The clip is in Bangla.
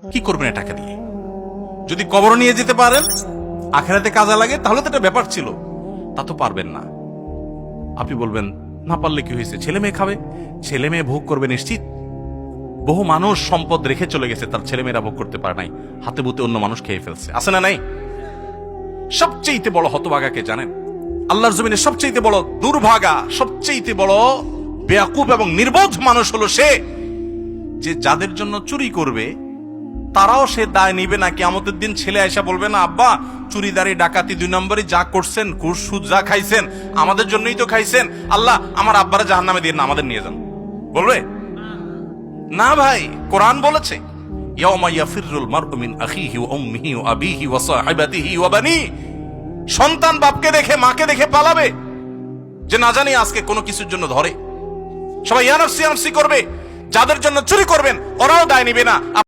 কি করবেন এ টাকা দিয়ে? যদি কবর নিয়ে যেতে পারেন, আখেরাতে কাজে লাগে, তাহলে তো একটা ব্যাপার ছিল। তা তো পারবেন না। আপনি বলবেন না পারলে কি হয়েছে, ছেলে মেয়ে খাবে, ছেলে মেয়ে ভোগ করবে নিশ্চিত। বহু মানুষ সম্পদ রেখে চলে গেছে, তার ছেলে মেয়েরা ভোগ করতে পারে নাই, হাতে বুতে অন্য মানুষ খেয়ে ফেলছে, আছে না নাই? সবচেয়ে বড় হতভাগাকে জানেন? আল্লাহর জমিনে সবচেয়ে বড় দুর্ভাগা, সবচেয়ে বড় বেয়াকুব এবং নির্বোধ মানুষ হলো সে, যে যাদের জন্য চুরি করবে তারাও সে দায় নিবে না। কিয়ামতের দিন ছেলে আয়সা বলবে না, আব্বা চুরিদারি ডাকাতি 2 নম্বরই যা করছেন, ঘুষ সুদ যা খাইছেন আমাদের জন্যই তো খাইছেন, আল্লাহ আমার আব্বারা জাহান্নামে দিয়ে না, আমাদের নিয়ে যান। বলবে না ভাই, কোরআন বলেছে ইয়াউমা ইয়াফিরুল মারউ মিন আখিহি ওয়া উম্মিহি ওয়া আবিহি ওয়া সাহিবাতিহি ওয়া বানি। সন্তান বাপকে দেখে মাকে দেখে পালাবে, যে না জানি আজকে কোনো কিছুর জন্য ধরে। সবাই ইয়ানফসি করবে। যাদের জন্য চুরি করবেন ওরাও দায় নিবে না।